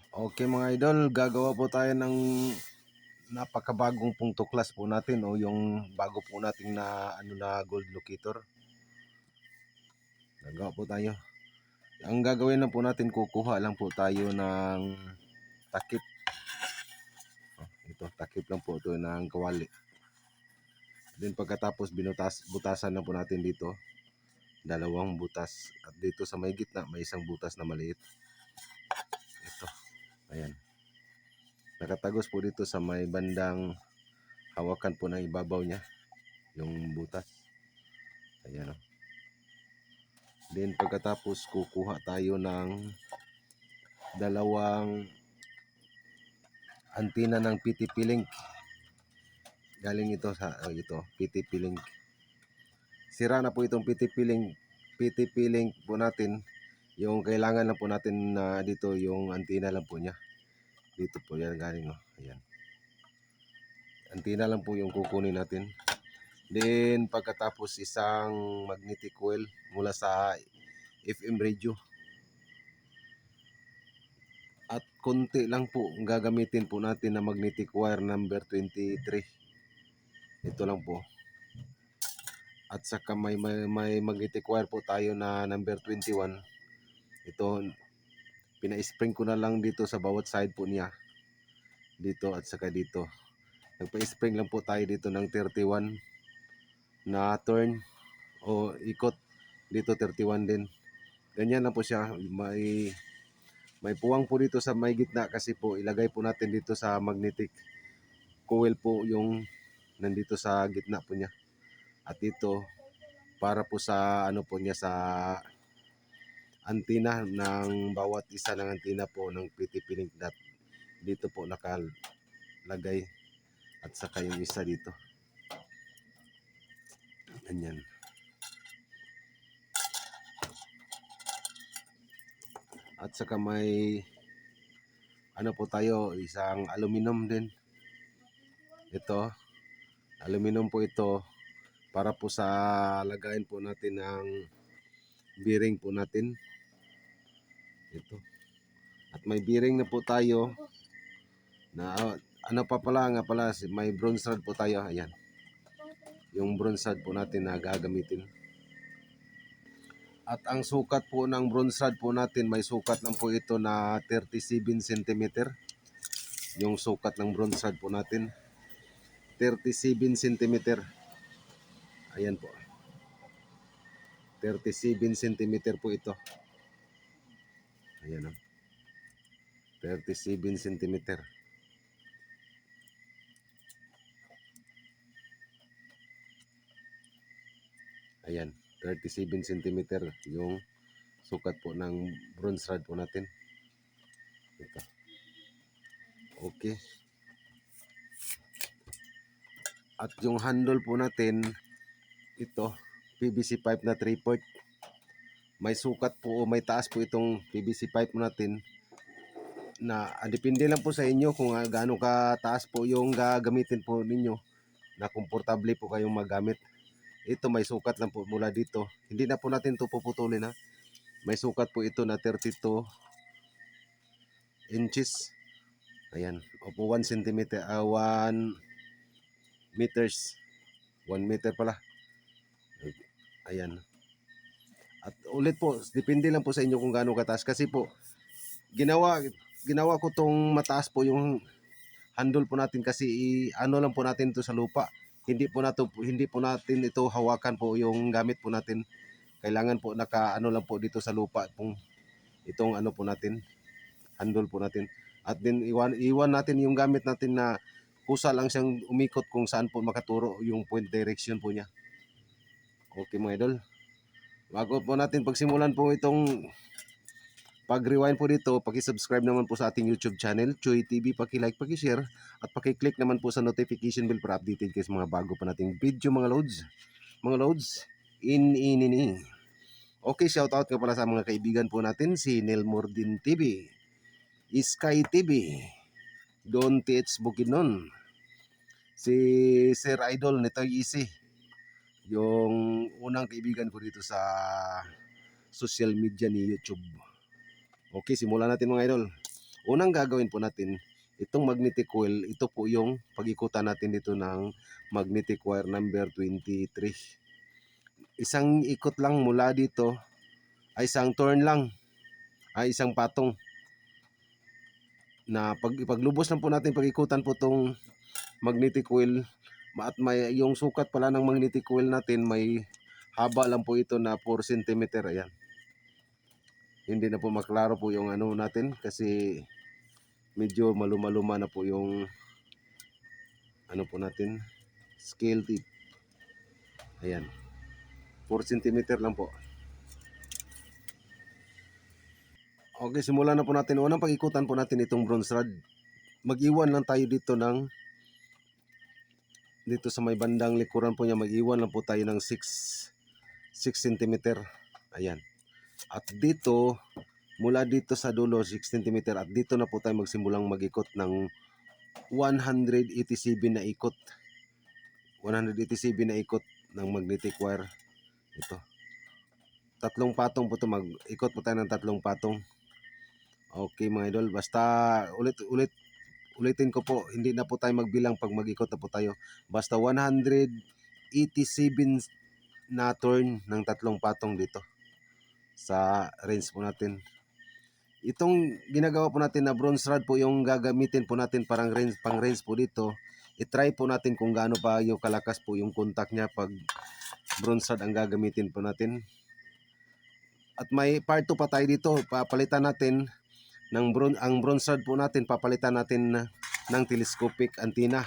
Okay mga idol, gagawa po tayo ng napakabagong pong tuklas po natin o yung bago po nating na gold locator. Gagawa po tayo. Ang gagawin lang po natin, kukuha lang po tayo ng takip. Ito, takip lang po ito ng kawali. Then pagkatapos butasan na po natin dito. Dalawang butas. At dito sa may gitna, may isang butas na maliit. Ito, ayan. Nakatagos po dito sa may bandang hawakan po ng ibabaw niya. Yung butas. Ayan o. Then pagkatapos kukuha tayo ng dalawang antina ng PTP Link. Galing ito sa ito, PTP Link. Sira na po itong PTP Link po natin. Yung kailangan lang po natin na dito yung antina lang po niya. Dito po yan galing no. Ayan. Antina lang po yung kukunin natin. Then pagkatapos isang magnetic coil mula sa FM radio. At konti lang po gagamitin po natin na magnetic wire number 23. Ito lang po. At saka may magnetic wire po tayo na number 21. Ito, pina-spring ko na lang dito sa bawat side po niya. Dito at saka dito. Nagpa-spring lang po tayo dito ng 31 na turn o ikot. Dito 31 din. Ganyan lang po siya. May puwang po dito sa may gitna kasi po ilagay po natin dito sa magnetic coil po yung nandito sa gitna po niya. At ito para po sa ano po niya sa antina ng bawat isa ng antina po ng PTP Link dot dito po nakalagay at saka yung isa dito. Ganyan. At saka may ano po tayo, isang aluminum din. Ito, aluminum po ito para po sa lagayin po natin ng bearing po natin. Ito. At may bearing na po tayo na ano pa pala nga pala, may bronze rod po tayo. Ayan. Yung bronze rod po natin na gagamitin. At ang sukat po ng bronze rod po natin, may sukat lang po ito na 37 cm. Yung sukat ng bronze rod po natin, 37 cm. Ayan po. 37 cm po ito. Ayan o. 37 cm. Ayan. 37 cm yung sukat po ng bronze rod po natin. Ito. Okay. At yung handle po natin, ito, PVC pipe na 3/4. May sukat po o may taas po itong PVC pipe natin na depende lang po sa inyo kung gaano ka taas po yung gagamitin po ninyo na komportable po kayong magamit. Ito may sukat lang po mula dito. Hindi na po natin ito puputulin ha. May sukat po ito na 32 inches. Ayan. Opo 1 cm, 1 meters. 1 meter pala. Ayan. At ulit po, depende lang po sa inyo kung gaano kataas. Kasi po, ginawa ko tong mataas po yung handle po natin kasi ano lang po natin ito sa lupa. Hindi po natin ito hawakan po yung gamit po natin. Kailangan po naka ano lang po dito sa lupa itong ano po natin, handle po natin. At din iwan natin yung gamit natin na kusa lang siyang umikot kung saan po makaturo yung point direction po niya. Okay mga idol. Bago po natin pagsimulan po itong pag-rewind po dito, paki-subscribe naman po sa ating YouTube channel, Choy TV, paki-like, paki-share, at paki-click naman po sa notification bell para updated kayo sa mga bago pa nating video mga loads. Mga loads, in. Okay, shoutout ka pala sa mga kaibigan po natin, si Nelmordin TV, Sky TV, Don TH Bukidnon, si Sir Idol Netoy Easy, yung unang kaibigan ko dito sa social media ni YouTube. Okay, simulan natin mga idol. unang gagawin po natin, itong magnetic coil, ito po yung pag-ikutan natin dito ng magnetic wire number 23. Isang ikot lang mula dito, ay isang turn lang, ay isang patong. Na paglubos lang po natin, pag-ikutan po itong magnetic coil, at may yung sukat pala ng magnetic coil natin, may haba lang po ito na 4 cm. Ayan. Hindi na po maklaro po yung ano natin kasi medyo maluma-luma na po yung ano po natin, scale tip. Ayan. 4 cm lang po. Okay, simulan na po natin. Unang pag-ikutan po natin itong bronze rod. Mag-iwan lang tayo dito dito sa may bandang likuran po niya, mag-iwan lang po tayo ng 6 cm. Ayan. At dito, mula dito sa dulo 6 cm, at dito na po tayo magsimulang mag-ikot ng 187 na ikot. 187 na ikot ng magnetic wire. Ito. Tatlong patong po ito. Mag-ikot po tayo ng tatlong patong. Okay mga idol. Basta ulitin ko po. Hindi na po tayo magbilang pag mag-ikot na po tayo. Basta 187 na turn ng tatlong patong dito sa range po natin. Itong ginagawa po natin na bronze rod po yung gagamitin po natin pang range po dito. I-try po natin kung gaano pa yung kalakas po yung contact niya pag bronze rod ang gagamitin po natin. At may part 2 pa tayo dito. Papalitan natin ang bronze rod po natin, papalitan natin ng telescopic antenna.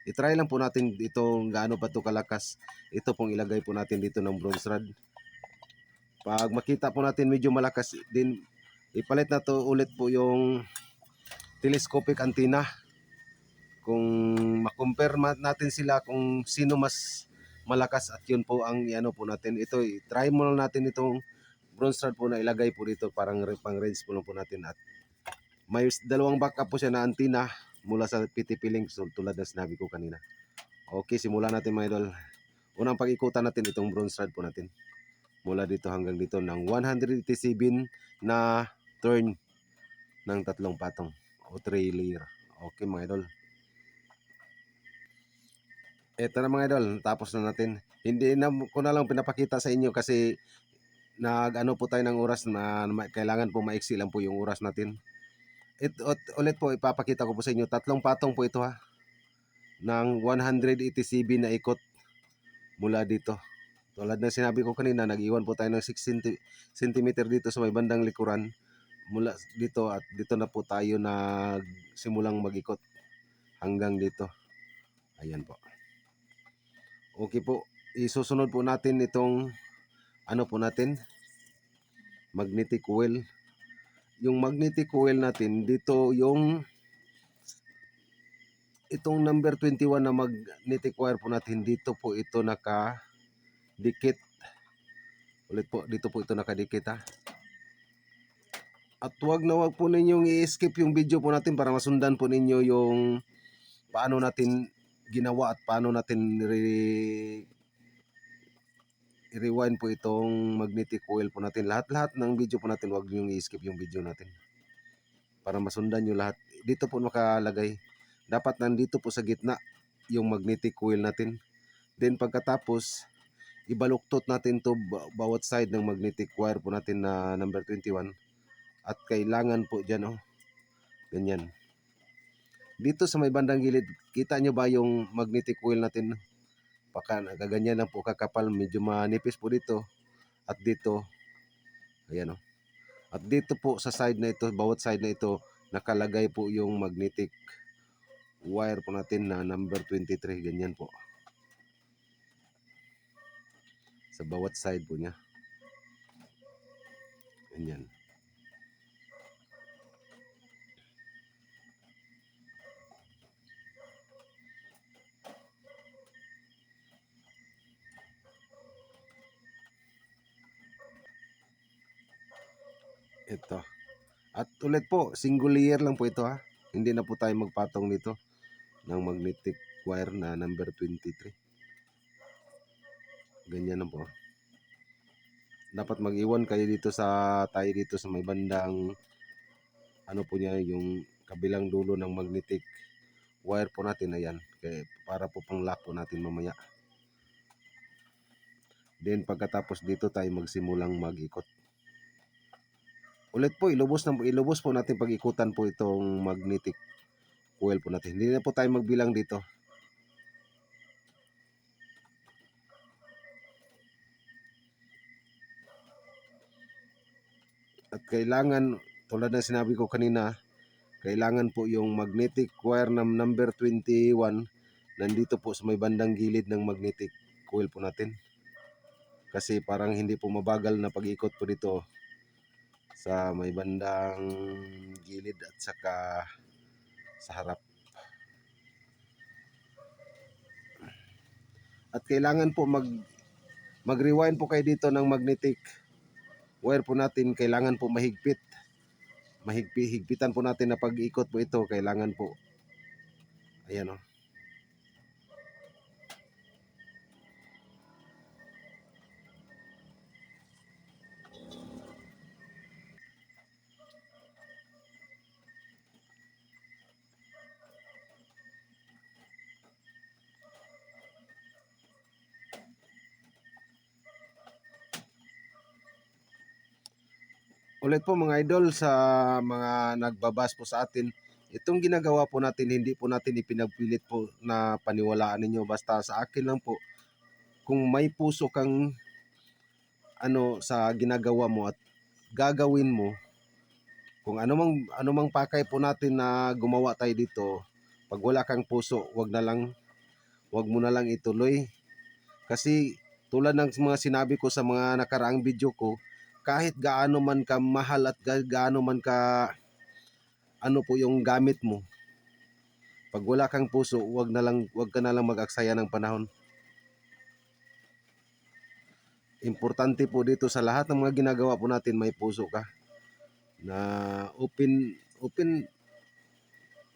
I-try lang po natin itong gaano pa ito kalakas. Ito pong ilagay po natin dito ng bronze rod. Pag makita po natin medyo malakas din, ipalit na to ulit po yung telescopic antenna. Kung ma-compare natin sila kung sino mas malakas, at yun po ang iano po natin. Ito, try mo lang natin itong bronze rod po na ilagay po dito, parang pang range po lang po natin. At may dalawang backup po siya na antenna mula sa PTP Link, so tulad na sinabi ko kanina. Okay, simulan natin mga idol. Unang pag-ikutan natin itong bronze rod po natin. Mula dito hanggang dito ng 187 na turn ng tatlong patong o 3 layer. Okay mga idol. Eto na mga idol, tapos na natin. Hindi na ko na lang pinapakita sa inyo kasi nag-ano po tayo ng oras na kailangan po maiksi lang po yung oras natin. Ulit po ipapakita ko po sa inyo, tatlong patong po ito ha, ng 187 na ikot mula dito. Tulad ng sinabi ko kanina, nag-iwan po tayo ng 6 cm dito sa may bandang likuran mula dito, at dito na po tayo nagsimulang mag-ikot hanggang dito. Ayan po. Okay po, isusunod po natin itong ano po natin, magnetic coil. Yung magnetic coil natin dito, yung itong number 21 na magnetic wire po natin, dito po ito nakadikit. Ulit po, dito po ito nakadikit ha. At wag po ninyong i-skip yung video po natin para masundan po ninyo yung paano natin ginawa at paano natin i-rewind po itong magnetic coil po natin. Lahat ng video po natin, wag niyo i-skip yung video natin para masundan nyo lahat. Dito po nakalagay, dapat nandito po sa gitna yung magnetic coil natin. Then pagkatapos, ibaluktot natin to bawat side ng magnetic wire po natin na number 21. At kailangan po dyan, ganyan. Dito sa may bandang gilid, kita nyo ba yung magnetic coil natin? Nagaganyan lang po kakapal, medyo manipis po dito. At dito, ayan At dito po sa side na ito, bawat side na ito, nakalagay po yung magnetic wire po natin na number 23, ganyan po. Sa bawat side po niya. Ganyan. Ito. At ulit po, single layer lang po ito ha. Hindi na po tayo magpatong nito ng magnetic wire na number 23. Ganyan lang po. Dapat mag-iwan kayo dito tayo dito sa may bandang ano po niya yung kabilang dulo ng magnetic wire po natin, ayan, kaya para po pang lock po natin mamaya. Then pagkatapos dito tayo magsimulang mag-ikot. Ulit po ilubos po natin pag-ikutan po itong magnetic coil po natin. Hindi na po tayo magbilang dito. At kailangan, tulad ng sinabi ko kanina, kailangan po yung magnetic wire na number 21 nandito po sa may bandang gilid ng magnetic coil po natin. Kasi parang hindi po mabagal na pag-ikot po dito sa may bandang gilid at saka sa harap. At kailangan po mag-rewind po kayo dito ng magnetic wire po natin. Kailangan po higpitan po natin na pag-ikot po ito. Kailangan po, ayan o. Ulit po mga idol, sa mga nagbabas po sa atin, itong ginagawa po natin, hindi po natin ipinagpilit po na paniwalaan ninyo. Basta sa akin lang po, kung may puso kang sa ginagawa mo at gagawin mo, kung anumang pakay po natin na gumawa tayo dito, pag wala kang puso, wag mo na lang ituloy. Kasi tulad ng mga sinabi ko sa mga nakaraang video ko, kahit gaano man ka mahal at gaano man ka po yung gamit mo, pag wala kang puso, wag ka na lang mag-aksaya ng panahon. Importante po dito sa lahat ng mga ginagawa po natin, may puso ka, na open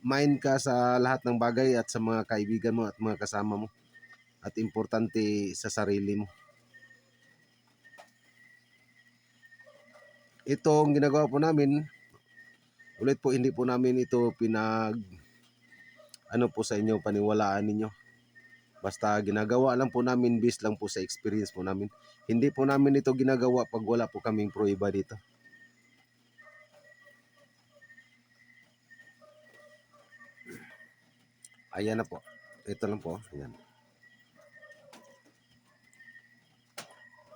mind ka sa lahat ng bagay at sa mga kaibigan mo at mga kasama mo, at importante sa sarili mo. Itong ginagawa po namin, ulit po, hindi po namin ito po sa inyo, paniwalaan ninyo. Basta ginagawa lang po namin based lang po sa experience po namin. Hindi po namin ito ginagawa pag wala po kaming pruweba dito. Ayan na po. Ito lang po. Ayan.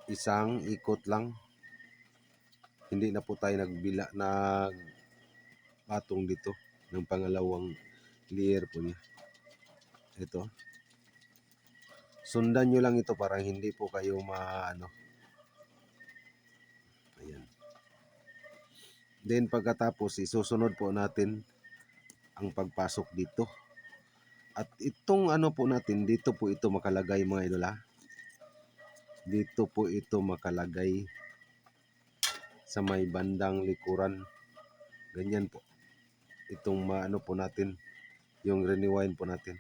Isang ikot lang. Hindi na po tayo patong dito ng pangalawang layer po niya. Ito. Sundan nyo lang ito para hindi po kayo Ayan. Then pagkatapos, isusunod po natin ang pagpasok dito. At itong po natin, dito po ito makalagay mga idol ha. Dito po ito makalagay sa may bandang likuran. Ganyan po. Itong po natin, yung rewind po natin.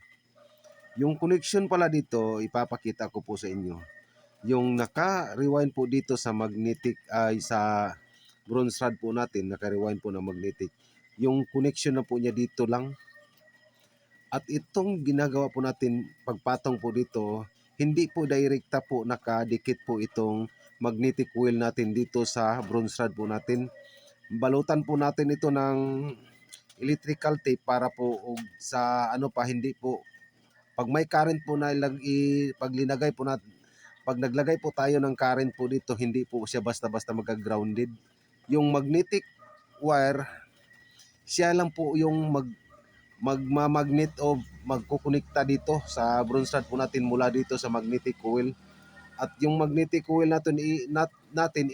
Yung connection pala dito, ipapakita ko po sa inyo. Yung naka-rewind po dito sa magnetic, sa bronze rod po natin, naka-rewind po na magnetic. Yung connection na po niya dito lang. At itong ginagawa po natin, pagpatong po dito, hindi po direkta po nakadikit po itong magnetic coil natin dito sa bronze rod po natin. Balutan po natin ito ng electrical tape para po sa hindi po, pag may current po na pag naglagay po tayo ng current po dito, hindi po siya basta-basta mag-grounded. Yung magnetic wire, siya lang po yung magmamagnet o magkukonekta dito sa bronze rod po natin mula dito sa magnetic coil. At yung magnetic coil natin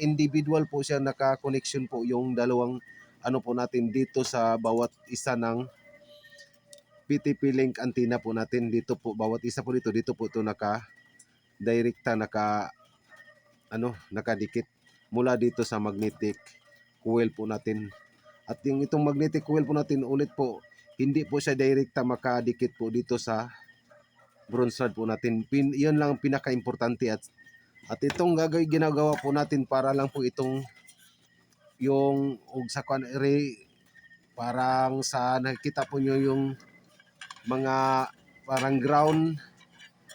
individual po siya, naka-connection po yung dalawang po natin dito sa bawat isa ng PTP link antenna po natin. Dito po, bawat isa po dito po ito direkta nakadikit mula dito sa magnetic coil po natin. At yung itong magnetic coil po natin, ulit po, hindi po siya direkta makadikit po dito sa bronze rod po natin. Yun lang ang pinaka-importante. At itong ginagawa po natin para lang po itong yung parang sa nakikita po nyo yung mga parang ground,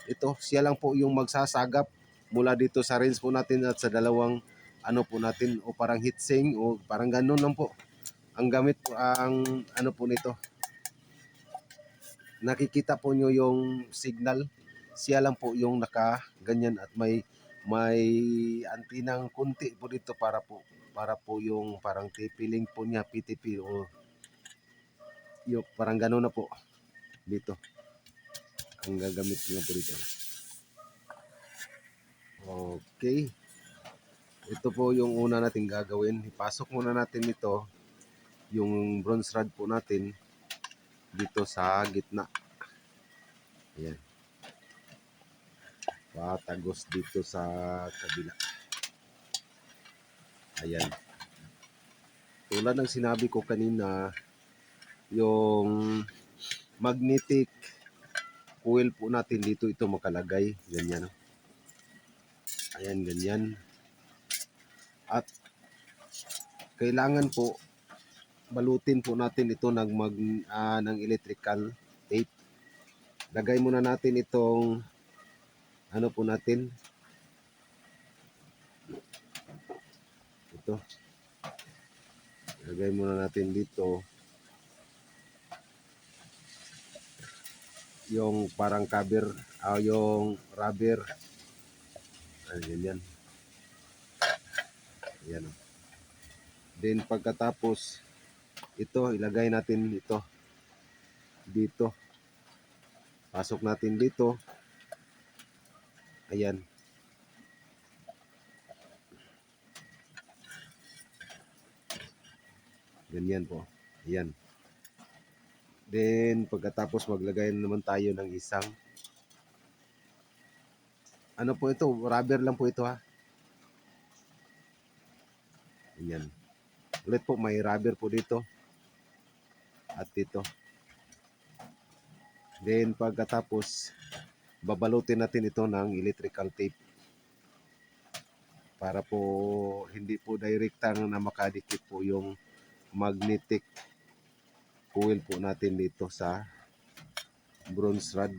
ito siya lang po yung magsasagap mula dito sa range po natin at sa dalawang ano po natin o parang heatsink o parang ganun lang po. Ang gamit po ang ano po nito, nakikita po nyo yung signal, siya lang po yung naka ganyan at may antinang kunti po dito para po yung parang tipiling po niya PTP o yung parang gano'n na po dito ang gagamit nyo po dito. Okay, ito po yung una nating gagawin. Ipasok muna natin ito yung bronze rod po natin dito sa gitna. Ayan, patagos dito sa kabila. Ayan, tulad ng sinabi ko kanina, yung magnetic coil po natin dito ito makalagay ganyan. Ayan, ganyan. At kailangan po balutin po natin ito ng electrical tape. Lagay muna natin itong ano po natin ito. Lagay muna natin dito yung parang cover yung rubber. Ayan, yan. Ayan. Then pagkatapos ito ilagay natin ito dito. Pasok natin dito. Ayan. Ganyan po. Ayan. Then pagkatapos maglagay naman tayo ng isang ano po ito, rubber lang po ito ha. Ayan. Ulit po may rubber po dito at dito. Then pagkatapos babalutin natin ito ng electrical tape para po hindi po direktang na makadikit po yung magnetic coil po natin dito sa bronze rod.